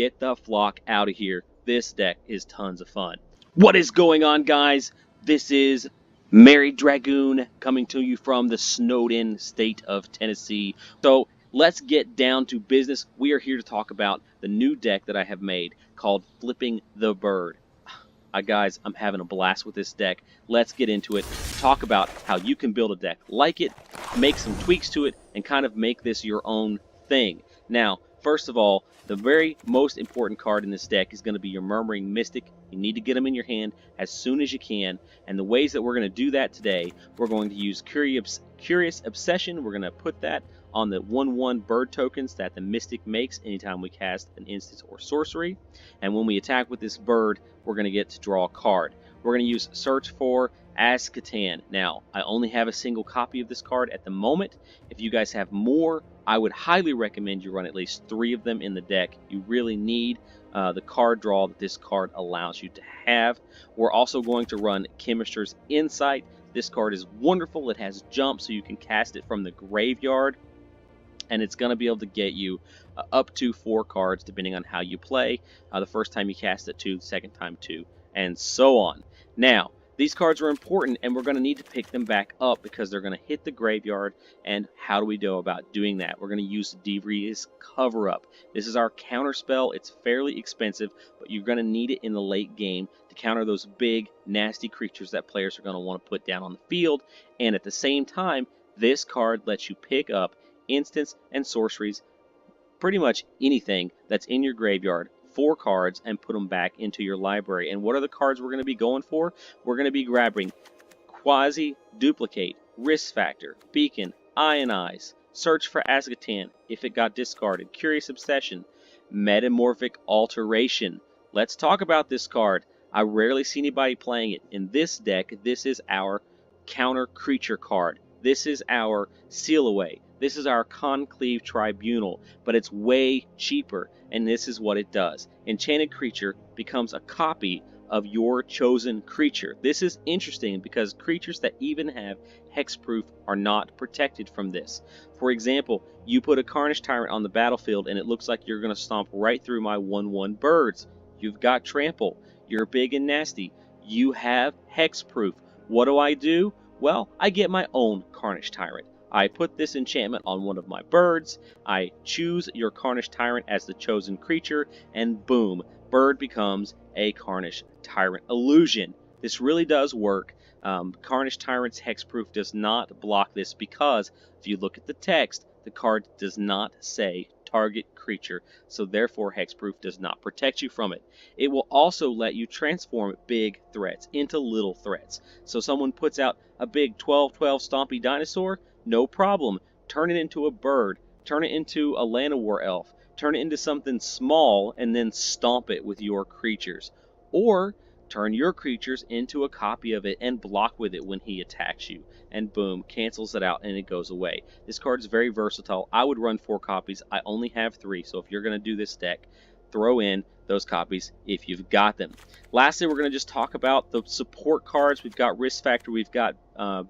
Get the flock out of here. This deck is tons of fun. What is going on, guys? This is Mary Dragoon coming to you from the snowed-in state of Tennessee. So let's get down to business. We are here to talk about the new deck that I have made called Flipping the Bird. Guys, I'm having a blast with this deck. Let's get into it. Talk about how you can build a deck like it, make some tweaks to it, and kind of make this your own thing. Now, first of all, the very most important card in this deck is going to be your Murmuring Mystic. You need to get them in your hand as soon as you can. And the ways that we're going to do that today, we're going to use Curious Obsession. We're going to put that on the 1/1 bird tokens that the Mystic makes anytime we cast an instance or sorcery. And when we attack with this bird, we're going to get to draw a card. We're going to use Search for Azkaban. Now, I only have a single copy of this card at the moment. If you guys have more, I would highly recommend you run at least 3 of them in the deck. You really need the card draw that this card allows you to have. We're also going to run Chemister's Insight. This card is wonderful. It has jump, so you can cast it from the graveyard. And it's going to be able to get you up to 4 cards, depending on how you play. The first time you cast it, 2, the second time, 2, and so on. Now, these cards are important, and we're going to need to pick them back up because they're going to hit the graveyard. And how do we go about doing that? We're going to use Devri's Cover-Up. This is our counter spell. It's fairly expensive, but you're going to need it in the late game to counter those big, nasty creatures that players are going to want to put down on the field. And at the same time, this card lets you pick up instants and sorceries, pretty much anything that's in your graveyard, 4 cards, and put them back into your library. And what are the cards we're going to be going for? We're going to be grabbing Quasi Duplicate, Risk Factor, Beacon, Ionize, Search for Azkaban if it got discarded, Curious Obsession, Metamorphic Alteration. Let's talk about this card. I rarely see anybody playing it. In this deck, this is our counter creature card. This is our Seal Away. This is our Conclave Tribunal, but it's way cheaper, and this is what it does. Enchanted creature becomes a copy of your chosen creature. This is interesting because creatures that even have hexproof are not protected from this. For example, you put a Carnage Tyrant on the battlefield, and it looks like you're going to stomp right through my 1/1 birds. You've got Trample. You're big and nasty. You have hexproof. What do? Well, I get my own Carnage Tyrant. I put this enchantment on one of my birds, I choose your Carnage Tyrant as the chosen creature, and boom, bird becomes a Carnage Tyrant illusion. This really does work. Carnage Tyrant's hexproof does not block this because if you look at the text, the card does not say target creature, so therefore hexproof does not protect you from it. It will also let you transform big threats into little threats. So someone puts out a big 12/12 stompy dinosaur, no problem. Turn it into a bird, turn it into a Llanowar elf, turn it into something small, and then stomp it with your creatures. Or turn your creatures into a copy of it and block with it when he attacks you. And boom, cancels it out and it goes away. This card is very versatile. I would run 4 copies. I only have 3, so if you're going to do this deck, throw in those copies if you've got them. Lastly, we're going to just talk about the support cards. We've got Risk Factor, we've got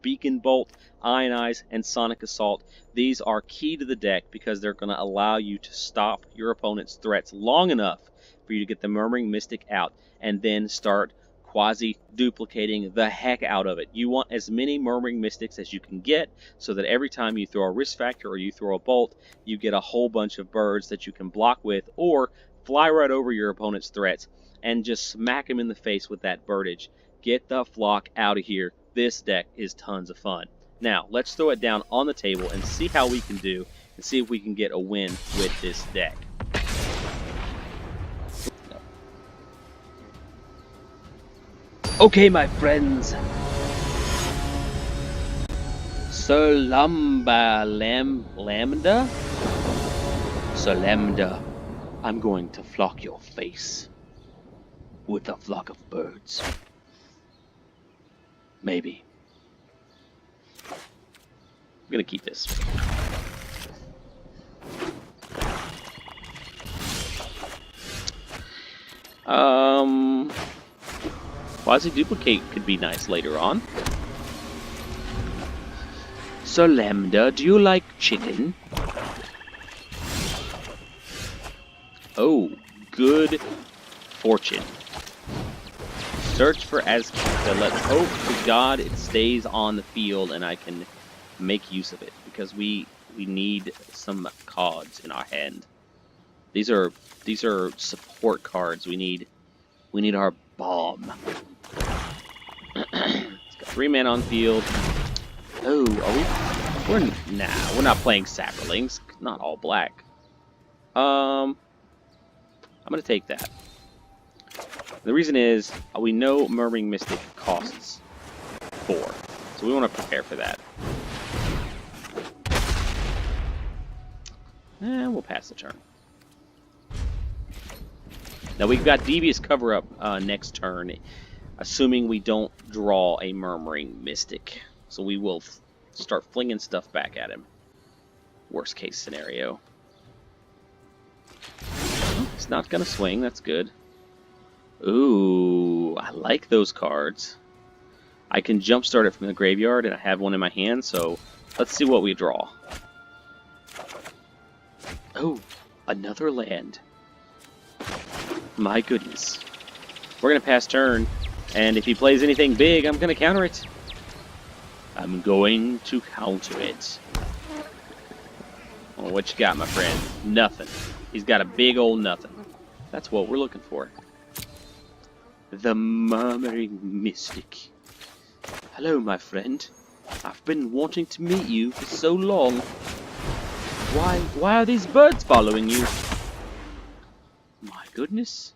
Beacon Bolt, Ionize, and Sonic Assault. These are key to the deck because they're going to allow you to stop your opponent's threats long enough for you to get the Murmuring Mystic out and then start quasi-duplicating the heck out of it. You want as many Murmuring Mystics as you can get so that every time you throw a Risk Factor or you throw a Bolt, you get a whole bunch of birds that you can block with or fly right over your opponent's threats and just smack them in the face with that birdage. Get the flock out of here. This deck is tons of fun. Now, let's throw it down on the table and see how we can do and see if we can get a win with this deck. Okay, my friends. Lambda, I'm going to flock your face with a flock of birds. Maybe. I'm gonna keep this. Quasi-duplicate could be nice later on. So Lambda, do you like chicken? Oh, good fortune. Search for Azteca. Let's hope to God it stays on the field and I can make use of it, because we need some cards in our hand. These are support cards. We need our bomb. It's got 3 men on field. Oh, we're not playing Saprolings. Not all black. I'm gonna take that. The reason is we know Murmuring Mystic costs 4, so we want to prepare for that. And we'll pass the turn. Now we've got Devious Cover-Up next turn, assuming we don't draw a Murmuring Mystic. So we will start flinging stuff back at him. Worst case scenario. Oh, he's not gonna swing, that's good. Ooh, I like those cards. I can jumpstart it from the graveyard, and I have one in my hand, so let's see what we draw. Oh, another land. My goodness. We're going to pass turn, and if he plays anything big, I'm going to counter it. I'm going to counter it. Oh, what you got, my friend? Nothing. He's got a big old nothing. That's what we're looking for. The Murmuring Mystic. Hello, my friend. I've been wanting to meet you for so long. Why are these birds following you? My goodness.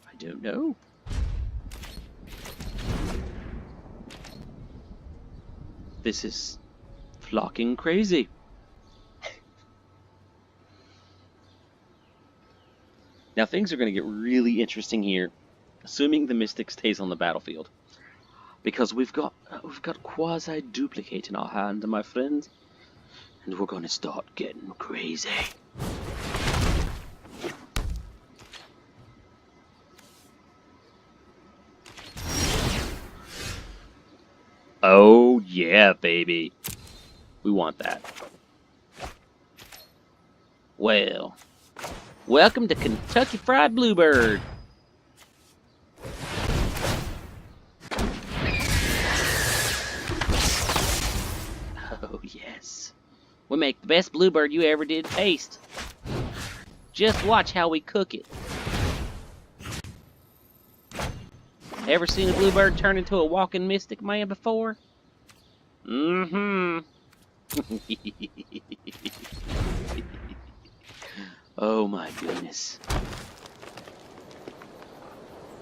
I don't know. This is flocking crazy. Now things are going to get really interesting here, assuming the Mystic stays on the battlefield, because we've got quasi-duplicate in our hand, my friend, and we're going to start getting crazy. Oh yeah, baby, we want that. Well, welcome to Kentucky Fried Bluebird. Oh, yes. We make the best bluebird you ever did taste. Just watch how we cook it. Ever seen a bluebird turn into a walking mystic man before? Mm-hmm. Oh my goodness.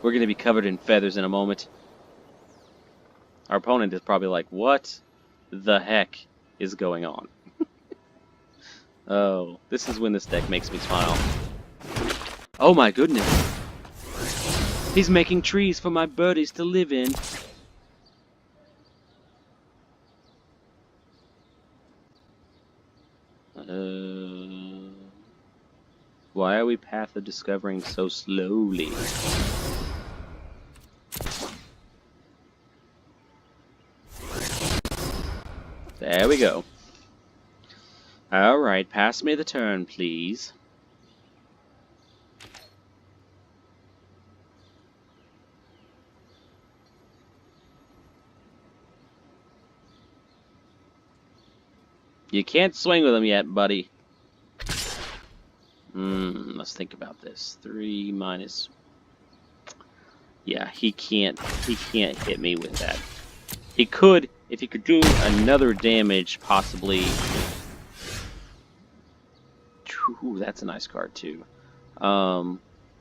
We're going to be covered in feathers in a moment. Our opponent is probably like, what the heck is going on? Oh, this is when this deck makes me smile. Oh my goodness. He's making trees for my birdies to live in. Why are we path of discovering so slowly? There we go. Alright, pass me the turn, please. You can't swing with him yet, buddy. Let's think about this. 3 minus... Yeah, he can't hit me with that. He could, if he could do another damage, possibly... Ooh, that's a nice card, too. And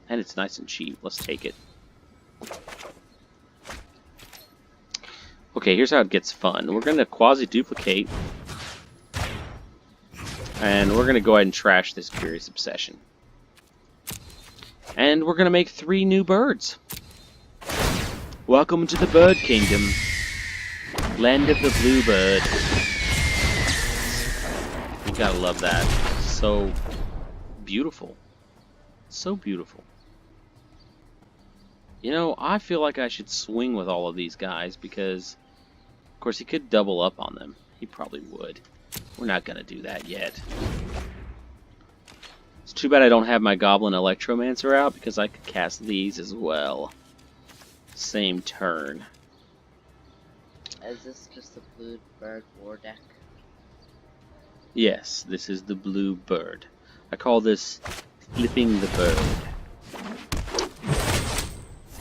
it's nice and cheap. Let's take it. Okay, here's how it gets fun. We're going to quasi-duplicate. And we're going to go ahead and trash this Curious Obsession. And we're going to make 3 new birds. Welcome to the Bird Kingdom. Land of the Bluebird. You gotta love that. So beautiful. So beautiful. You know, I feel like I should swing with all of these guys because, of course, he could double up on them. He probably would. We're not gonna do that yet. Let's Too bad I don't have my Goblin Electromancer out, because I could cast these as well. Same turn. Is this just the blue bird war deck? Yes, this is the blue bird. I call this flipping the bird.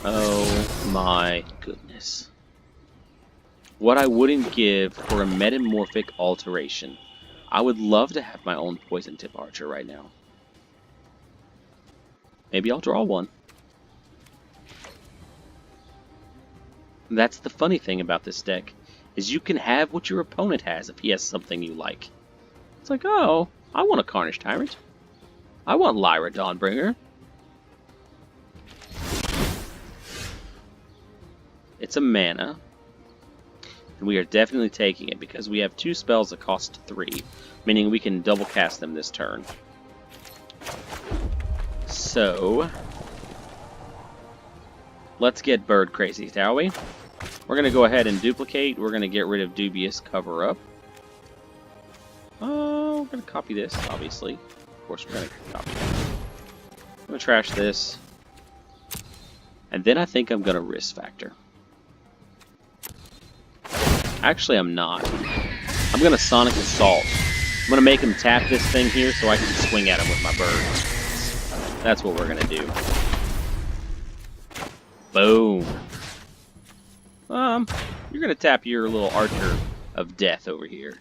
Oh my goodness. What I wouldn't give for a metamorphic alteration. I would love to have my own poison tip archer right now. Maybe I'll draw one. That's the funny thing about this deck, is you can have what your opponent has if he has something you like. It's like, oh, I want a Carnage Tyrant. I want Lyra Dawnbringer. It's a mana. And we are definitely taking it because we have 2 spells that cost 3, meaning we can double cast them this turn. So, let's get bird crazy, shall we? We're going to go ahead and duplicate. We're going to get rid of Dubious Cover Up. Oh, we're going to copy this, obviously. Of course, we're going to copy that. I'm going to trash this. And then I think I'm going to Risk Factor. Actually, I'm not. I'm going to Sonic Assault. I'm going to make him tap this thing here so I can swing at him with my bird. That's what we're going to do. Boom. You're going to tap your little Archer of Death over here.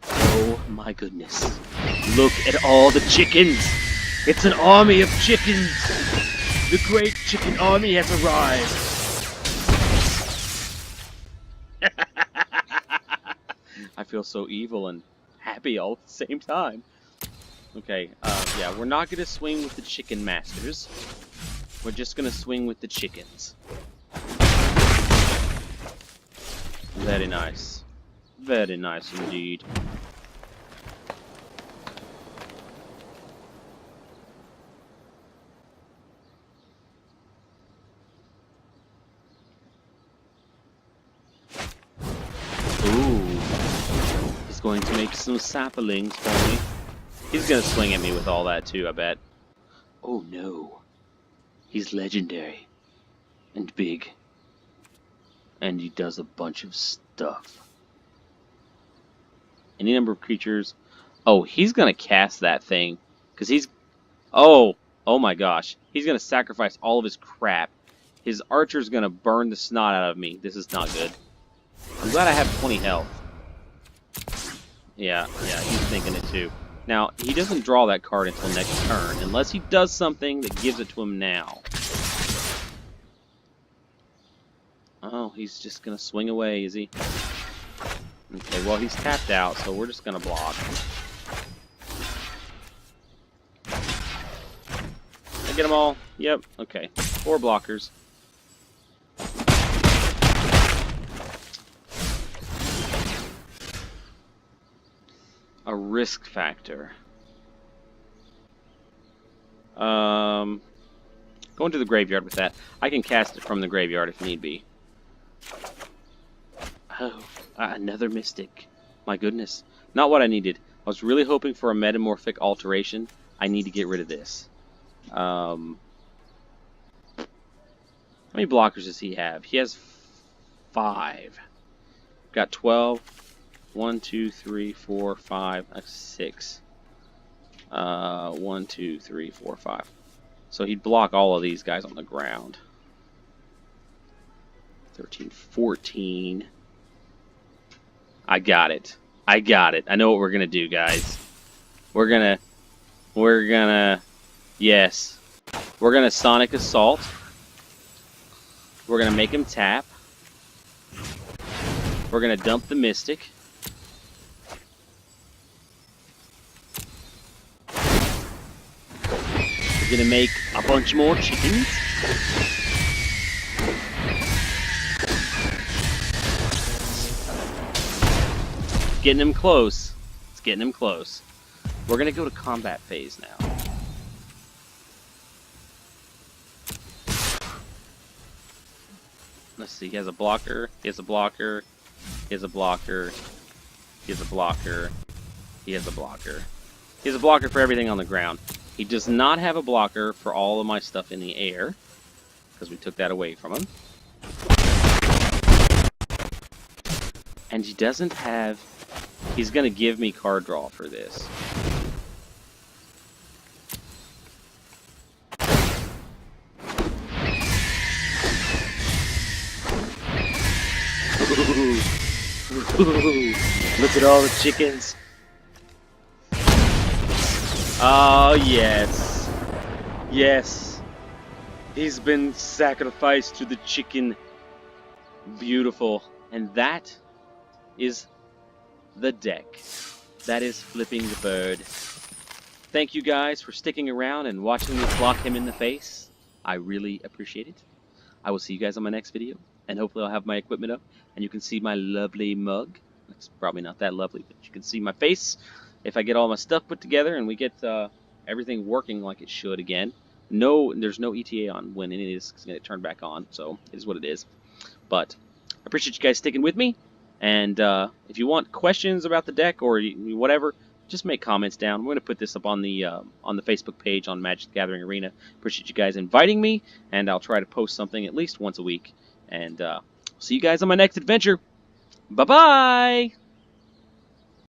Oh my goodness. Look at all the chickens! It's an army of chickens! The great chicken army has arrived! I feel so evil and happy all at the same time. Okay, yeah, we're not going to swing with the chicken masters. We're just going to swing with the chickens. Very nice. Very nice indeed. Ooh. He's going to make some saplings for me. He's going to swing at me with all that too, I bet. Oh no. He's legendary. And big. And he does a bunch of stuff. Any number of creatures. Oh, he's going to cast that thing. Because he's... Oh my gosh. He's going to sacrifice all of his crap. His archer's going to burn the snot out of me. This is not good. I'm glad I have 20 health. Yeah, he's thinking it too. Now, he doesn't draw that card until next turn, unless he does something that gives it to him now. Oh, he's just going to swing away, is he? Okay, well, he's tapped out, so we're just going to block. I get them all? Yep, okay. 4 blockers. A risk factor. Going to the graveyard with that. I can cast it from the graveyard if need be. Oh, another Mystic. My goodness. Not what I needed. I was really hoping for a metamorphic alteration. I need to get rid of this. How many blockers does he have? He has 5. Got 12. 1, 2, 3, 4, 5, 6. 1, 2, 3, 4, 5. So he'd block all of these guys on the ground. 13, 14. I got it. I got it. I know what we're gonna do, guys. We're gonna, yes. We're gonna Sonic Assault. We're gonna make him tap. We're gonna dump the Mystic. We're gonna make a bunch more chickens. Getting him close. It's getting him close. We're gonna go to combat phase now. Let's see, he has a blocker, he has a blocker, he has a blocker, he has a blocker, he has a blocker. He He has a blocker for everything on the ground. He does not have a blocker for all of my stuff in the air, because we took that away from him. And he doesn't have... He's going to give me card draw for this. Ooh. Look at all the chickens. Oh, yes. Yes. He's been sacrificed to the chicken. Beautiful. And that is the deck. That is Flipping the Bird. Thank you guys for sticking around and watching me block him in the face. I really appreciate it. I will see you guys on my next video, and hopefully I'll have my equipment up, and you can see my lovely mug. It's probably not that lovely, but you can see my face. If I get all my stuff put together and we get everything working like it should again. There's no ETA on when any of this is going to turn back on, so it is what it is. But I appreciate you guys sticking with me, and if you want questions about the deck or whatever, just make comments down. We're going to put this up on the Facebook page on Magic the Gathering Arena. Appreciate you guys inviting me, and I'll try to post something at least once a week. And see you guys on my next adventure. Bye-bye!